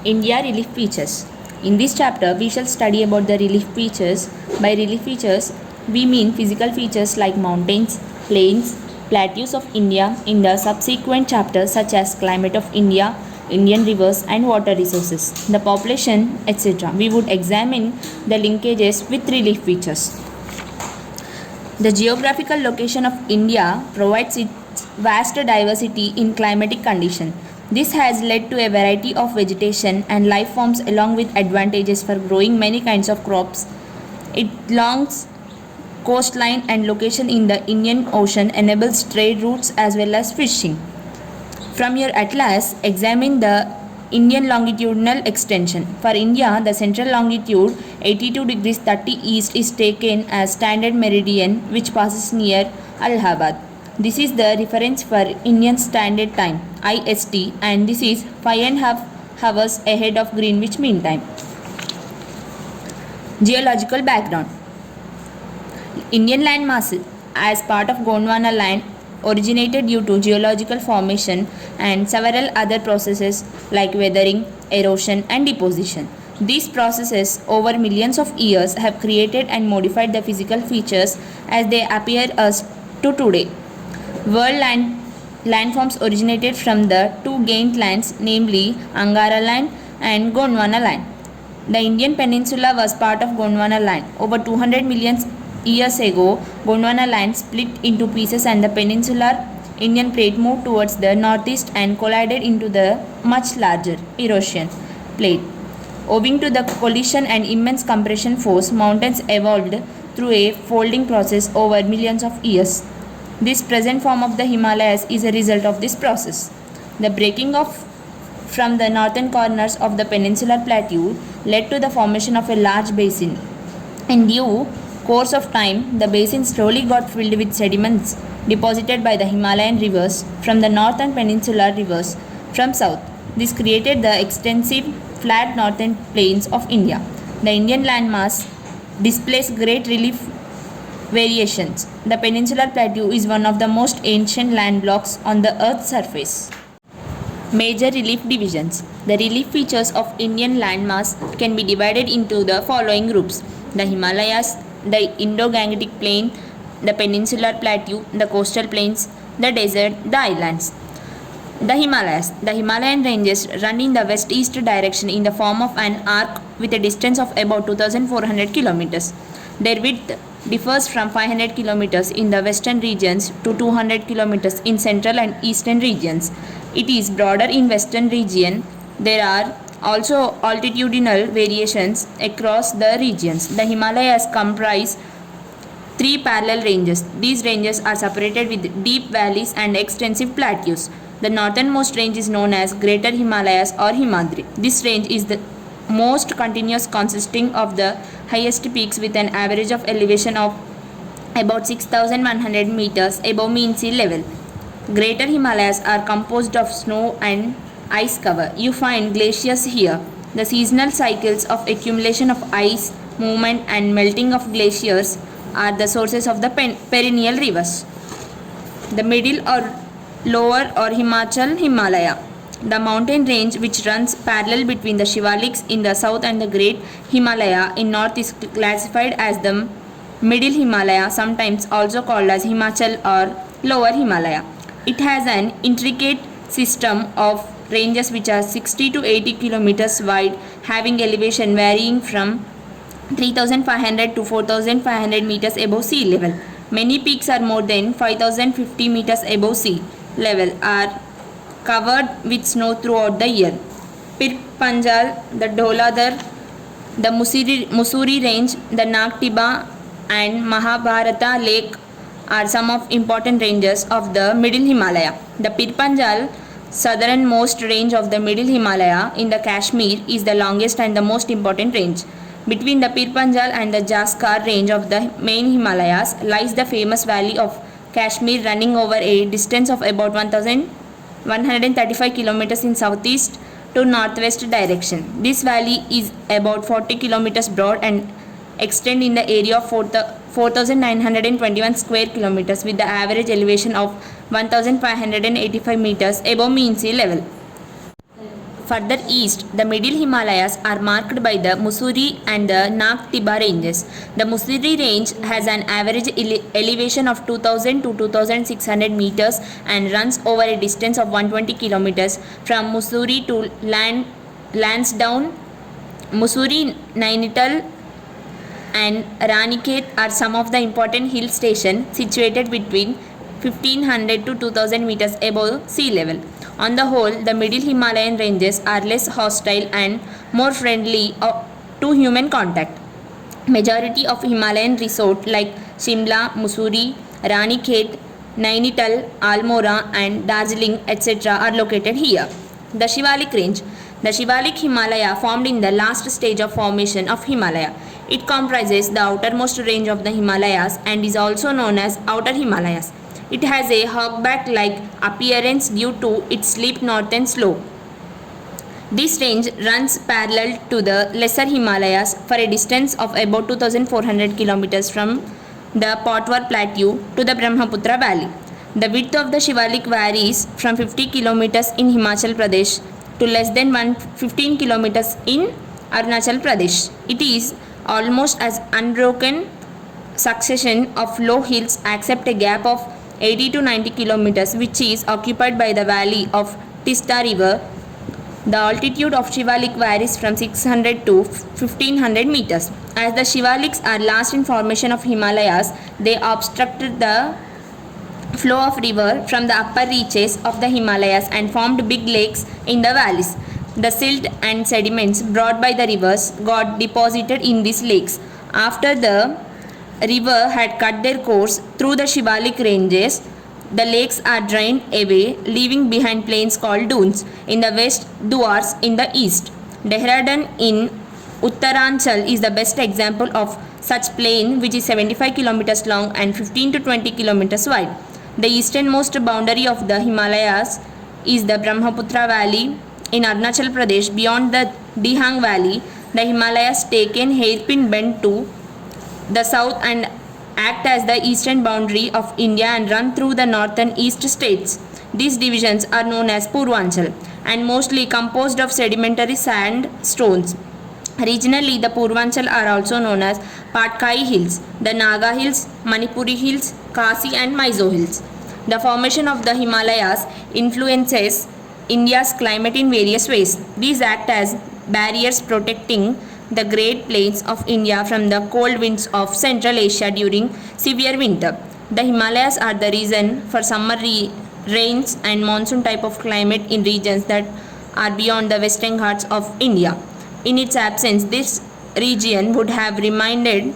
India relief features. In this chapter, we shall study about the relief features. By relief features, we mean physical features like mountains, plains, plateaus of India in the subsequent chapters such as climate of India, Indian rivers and water resources, the population, etc. We would examine the linkages with relief features. The geographical location of India provides its vast diversity in climatic conditions. This has led to a variety of vegetation and life forms along with advantages for growing many kinds of crops. Its long coastline and location in the Indian Ocean enables trade routes as well as fishing. From your atlas, examine the Indian longitudinal extension. For India, the central longitude 82 degrees 30 east is taken as standard meridian which passes near Allahabad. This is the reference for Indian Standard Time (IST) and this is 5.5 hours ahead of Greenwich Mean Time. Geological background. Indian land mass as part of Gondwana land originated due to geological formation and several other processes like weathering, erosion and deposition. These processes over millions of years have created and modified the physical features as they appear as to today. World landforms originated from the two gained lands, namely Angara land and Gondwana land. The Indian peninsula was part of Gondwana land. Over 200 million years ago, Gondwana land split into pieces and the peninsular Indian plate moved towards the northeast and collided into the much larger Eurasian plate. Owing to the collision and immense compression force, mountains evolved through a folding process over millions of years. This present form of the Himalayas is a result of this process. The breaking off from the northern corners of the peninsular plateau led to the formation of a large basin. In due course of time, the basin slowly got filled with sediments deposited by the Himalayan rivers from the north and peninsular rivers from south. This created the extensive flat northern plains of India. The Indian landmass displays great relief variations. The peninsular plateau is one of the most ancient land blocks on the earth's surface. Major relief divisions. The relief features of Indian landmass can be divided into the following groups: the Himalayas, the Indo-Gangetic Plain, the Peninsular Plateau, the coastal plains, the desert, the islands. The Himalayas. The Himalayan ranges run in the west-east direction in the form of an arc with a distance of about 2,400 kilometers. Their width differs from 500 kilometers in the western regions to 200 kilometers in central and eastern regions. It is broader in western region. There are also altitudinal variations across the regions. The Himalayas comprise three parallel ranges. These ranges are separated with deep valleys and extensive plateaus. The northernmost range is known as Greater Himalayas or Himadri. This range is the most continuous, consisting of the highest peaks with an average of elevation of about 6,100 meters above mean sea level. Greater Himalayas are composed of snow and ice cover. You find glaciers here. The seasonal cycles of accumulation of ice, movement and melting of glaciers are the sources of the perennial rivers. The middle or lower or Himachal Himalaya. The mountain range which runs parallel between the Shivaliks in the south and the Great Himalaya in north is classified as the Middle Himalaya, sometimes also called as Himachal or Lower Himalaya. It has an intricate system of ranges which are 60 to 80 kilometers wide, having elevation varying from 3,500 to 4,500 meters above sea level. Many peaks are more than 5,050 meters above sea level are covered with snow throughout the year. Pir Panjal, the Dholadhar, the Mussoorie range, the Nagtiba and Mahabharata lake are some of important ranges of the Middle Himalaya. The Pir Panjal, southernmost range of the Middle Himalaya in the Kashmir, is the longest and the most important range. Between the Pir Panjal and the Jaskar range of the main Himalayas lies the famous valley of Kashmir running over a distance of about 1,135 kilometers in southeast to northwest direction. This valley is about 40 kilometers broad and extend in the area of 4,921 square kilometers with the average elevation of 1,585 meters above mean sea level. further east, the middle Himalayas are marked by the Mussoorie and the Nag Tiba ranges. The Mussoorie range has an average elevation of 2000 to 2600 meters and runs over a distance of 120 kilometers from Mussoorie to Lansdowne. Mussoorie, Nainital and Ranikhet are some of the important hill stations situated between 1500 to 2000 meters above sea level. On the whole, the middle Himalayan ranges are less hostile and more friendly to human contact. Majority of Himalayan resorts like Shimla, Mussoorie, Ranikhet, Nainital, Almora and Darjeeling etc. are located here. The Shivalik range. The Shivalik Himalaya formed in the last stage of formation of Himalaya. It comprises the outermost range of the Himalayas and is also known as Outer Himalayas. It has a hogback-like appearance due to its steep northern slope. This range runs parallel to the lesser Himalayas for a distance of about 2400 kilometers from the Potwar Plateau to the Brahmaputra Valley. The width of the Shivalik varies from 50 kilometers in Himachal Pradesh to less than 15 kilometers in Arunachal Pradesh. It is almost as unbroken succession of low hills except a gap of 80 to 90 kilometers which is occupied by the valley of Tista River. The altitude of Shivalik varies from 600 to 1500 meters. As the Shivaliks are last in formation of Himalayas, they obstructed the flow of river from the upper reaches of the Himalayas and formed big lakes in the valleys. The silt and sediments brought by the rivers got deposited in these lakes. After the river had cut their course through the Shivalik ranges, the lakes are drained away, leaving behind plains called dunes in the west, duars in the east. Dehradun in Uttaranchal is the best example of such plain, which is 75 kilometers long and 15 to 20 kilometers wide. The easternmost boundary of the Himalayas is the Brahmaputra Valley in Arunachal Pradesh. Beyond the Dihang Valley, the Himalayas take an hairpin bend to the south and act as the eastern boundary of India and run through the northern east states. These divisions are known as Purvanchal and mostly composed of sedimentary sandstones. Regionally, the Purvanchal are also known as Patkai Hills, the Naga Hills, Manipuri Hills, Khasi and Mizo Hills. The formation of the Himalayas influences India's climate in various ways. These act as barriers protecting the Great Plains of India from the cold winds of Central Asia during severe winter. The Himalayas are the reason for summer rains and monsoon type of climate in regions that are beyond the western Ghats of India. In its absence, this region would have remained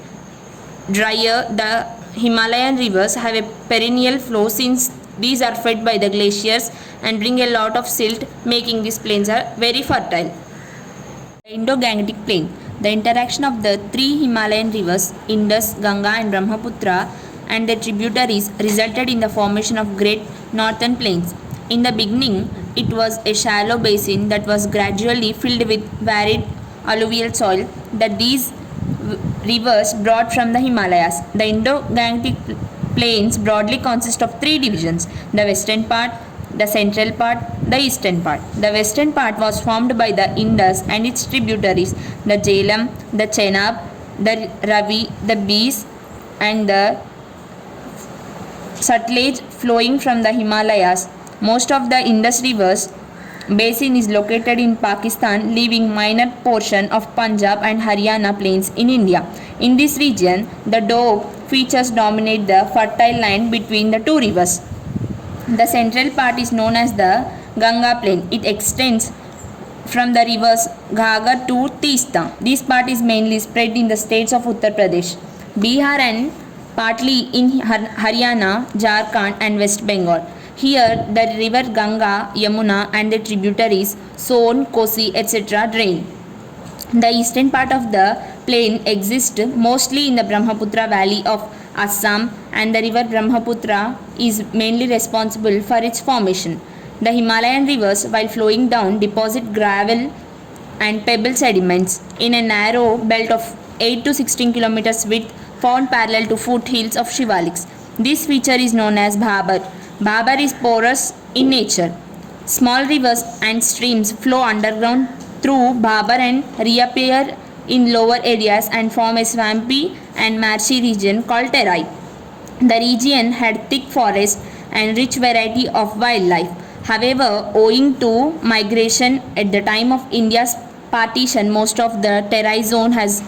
drier. The Himalayan rivers have a perennial flow since these are fed by the glaciers and bring a lot of silt, making these plains are very fertile. The Indo-Gangetic Plain. The interaction of the three Himalayan rivers, Indus, Ganga and Brahmaputra and their tributaries resulted in the formation of great northern plains. In the beginning, it was a shallow basin that was gradually filled with varied alluvial soil that these rivers brought from the Himalayas. The Indo-Gangetic Plains broadly consist of three divisions: the western part, the central part, the eastern part. The western part was formed by the Indus and its tributaries, the Jhelum, the Chenab, the Ravi, the Beas and the Sutlej flowing from the Himalayas. Most of the Indus rivers basin is located in Pakistan, leaving minor portion of Punjab and Haryana plains in India. In this region, the doab features dominate the fertile land between the two rivers. The central part is known as the Ganga plain. It extends from the rivers Ghaggar to Teesta. This part is mainly spread in the states of Uttar Pradesh, Bihar and partly in Haryana, Jharkhand and West Bengal. Here, the river Ganga, Yamuna and the tributaries Son, Kosi, etc. drain. The eastern part of the plain exists mostly in the Brahmaputra valley of Assam, and the river Brahmaputra is mainly responsible for its formation. The Himalayan rivers, while flowing down, deposit gravel and pebble sediments in a narrow belt of 8 to 16 kilometers width found parallel to foothills of Shivaliks. This feature is known as Bhabar. Bhabar is porous in nature. Small rivers and streams flow underground through Bhabar and reappear in lower areas and form a swampy and marshy region called Terai. The region had thick forest and rich variety of wildlife. However, owing to migration at the time of India's partition, most of the Terai zone has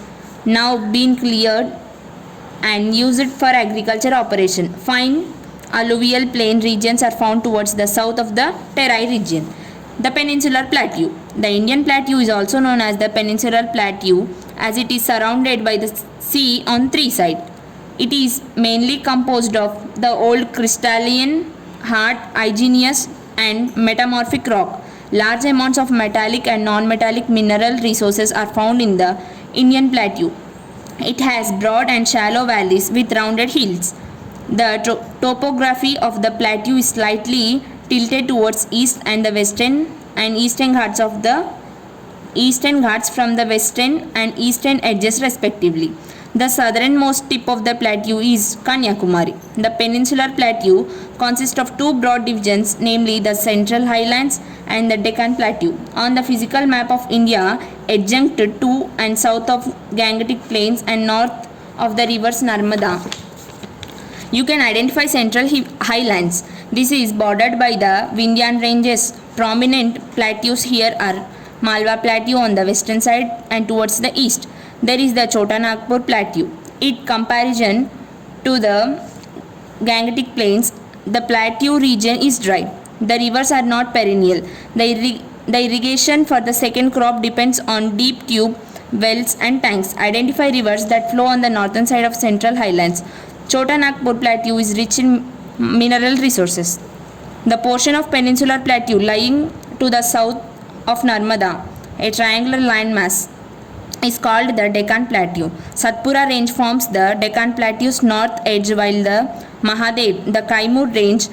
now been cleared and used for agriculture operation. Fine alluvial plain regions are found towards the south of the Terai region. The Peninsular Plateau. The Indian Plateau is also known as the Peninsular Plateau as it is surrounded by the sea on three sides. It is mainly composed of the old crystalline, hard, igneous and metamorphic rock. Large amounts of metallic and non-metallic mineral resources are found in the Indian Plateau. It has broad and shallow valleys with rounded hills. The topography of the plateau is slightly tilted towards east and the western and eastern Ghats of the eastern Ghats from the western and eastern edges respectively. The southernmost tip of the plateau is Kanyakumari. The Peninsular Plateau consists of two broad divisions, namely the Central Highlands and the Deccan Plateau. On the physical map of India, adjunct to and south of Gangetic Plains and north of the rivers Narmada, you can identify Central Highlands. This is bordered by the Vindhyan Ranges. Prominent plateaus here are Malwa Plateau on the western side and towards the east. There is the Chota Nagpur Plateau. In comparison to the Gangetic Plains, the plateau region is dry. The rivers are not perennial. The irrigation for the second crop depends on deep tube wells and tanks. Identify rivers that flow on the northern side of Central Highlands. Chota Nagpur Plateau is rich in mineral resources. The portion of Peninsular Plateau lying to the south of Narmada, a triangular landmass, is called the Deccan Plateau. Satpura range forms the Deccan Plateau's north edge, while the Mahadev, the Kaimur range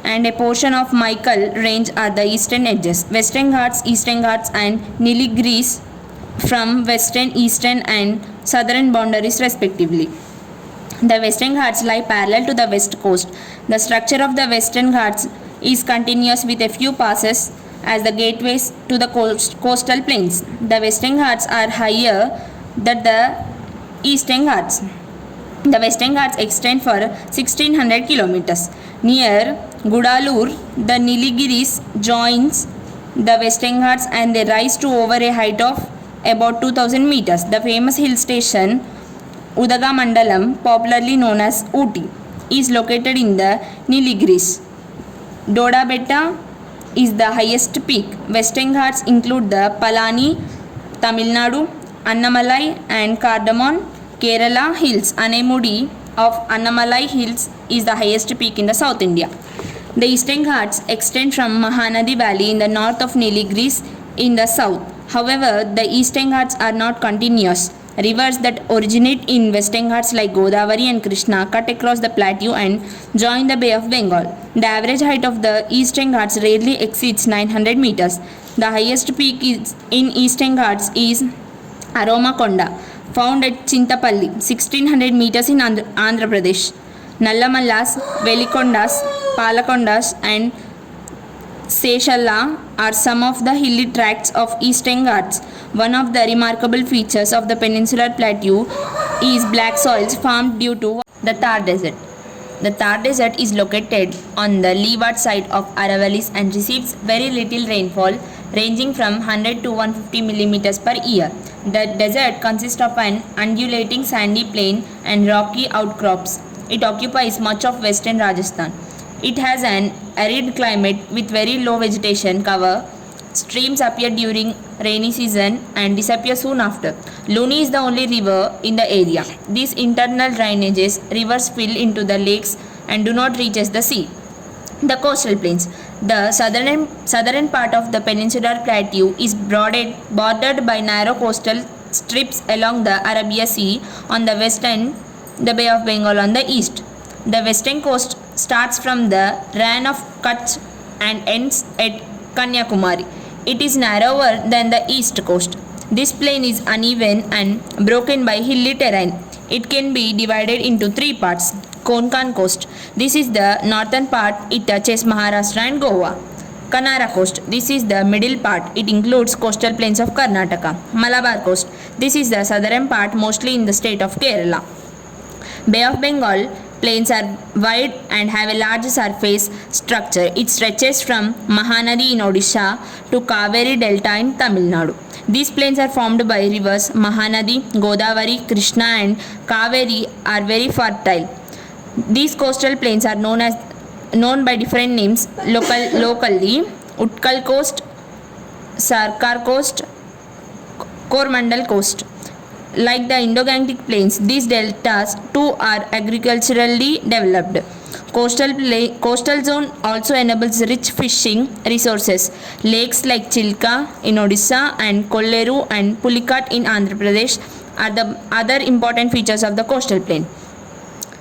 and a portion of Michael range are the eastern edges. Western Ghats, Eastern Ghats and Nilgiris from western, eastern and southern boundaries respectively. The Western Ghats lie parallel to the west coast. The structure of the Western Ghats is continuous with a few passes as the gateways to the coastal plains. The Western Ghats are higher than the Eastern Ghats. The Western Ghats extend for 1600 kilometers. Near Gudalur, the Nilgiris joins the Western Ghats and they rise to over a height of about 2000 meters. The famous hill station Udagamandalam, popularly known as Ooty, is located in the Nilgiris. Dodabetta is the highest peak. Western Ghats include the Palani, Tamil Nadu, Annamalai and Cardamom, Kerala hills. Anemudi of Annamalai hills is the highest peak in the South India. The Eastern Ghats extend from Mahanadi Valley in the north of Nilgiris in the south. However, the Eastern Ghats are not continuous. Rivers that originate in Western Ghats like Godavari and Krishna cut across the plateau and join the Bay of Bengal. The average height of the Eastern Ghats rarely exceeds 900 meters. The highest peak in Eastern Ghats is Aromakonda, found at Chintapalli, 1600 meters in Andhra Pradesh. Nallamallas, Velikondas, Palakondas and Seshalla are some of the hilly tracts of Eastern Ghats. One of the remarkable features of the Peninsular Plateau is black soils formed due to the Thar Desert. The Thar Desert is located on the leeward side of Aravallis and receives very little rainfall, ranging from 100 to 150 millimeters per year. The desert consists of an undulating sandy plain and rocky outcrops. It occupies much of western Rajasthan. It has an arid climate with very low vegetation cover. Streams appear during rainy season and disappear soon after. Luni is the only river in the area. These internal drainages, rivers fill into the lakes and do not reach the sea. The coastal plains. The southern part of the Peninsular Plateau is bordered by narrow coastal strips along the Arabia Sea on the west and the Bay of Bengal on the east. The western coast starts from the Rann of Kutch and ends at Kanyakumari. It is narrower than the east coast. This plain is uneven and broken by hilly terrain. It can be divided into three parts. Konkan coast. This is the northern part. It touches Maharashtra and Goa. Kanara coast. This is the middle part. It includes coastal plains of Karnataka. Malabar coast. This is the southern part, mostly in the state of Kerala. Bay of Bengal plains are wide and have a large surface structure. It stretches from Mahanadi in Odisha to Kaveri Delta in Tamil Nadu. These plains are formed by rivers Mahanadi, Godavari, Krishna and Kaveri are very fertile. These coastal plains are known by different names locally: Utkal coast, Sarkar coast, Coromandel coast. Like the Indo-Gangetic plains, these deltas too are agriculturally developed. Coastal zone also enables rich fishing resources. Lakes like Chilka in Odisha and Kolleru and Pulicat in Andhra Pradesh are the other important features of the coastal plain.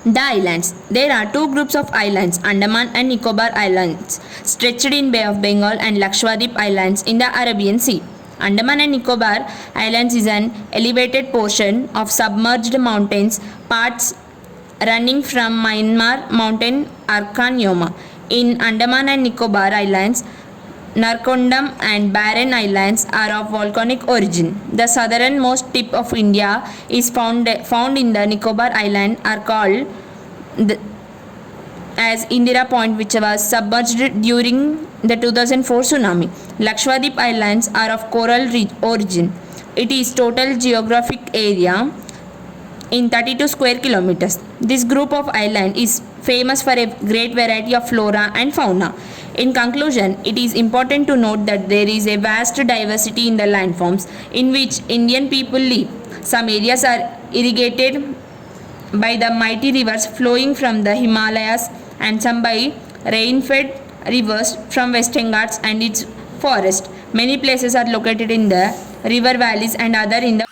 The islands. There are two groups of islands, Andaman and Nicobar Islands, stretched in Bay of Bengal, and Lakshadweep Islands in the Arabian Sea. Andaman and Nicobar Islands is an elevated portion of submerged mountains, parts running from Myanmar mountain Arkan Yoma. In Andaman and Nicobar Islands, Narkondam and Barren Islands are of volcanic origin. The southernmost tip of India is found in the Nicobar Island are called as Indira Point, which was submerged during the 2004 tsunami. Lakshadweep Islands are of coral origin. It is total geographic area in 32 square kilometers. This group of island is famous for a great variety of flora and fauna. In conclusion, it is important to note that there is a vast diversity in the landforms in which Indian people live. Some areas are irrigated by the mighty rivers flowing from the Himalayas and some by rain-fed rivers from Western Ghats and its forest. Many places are located in the river valleys and other in the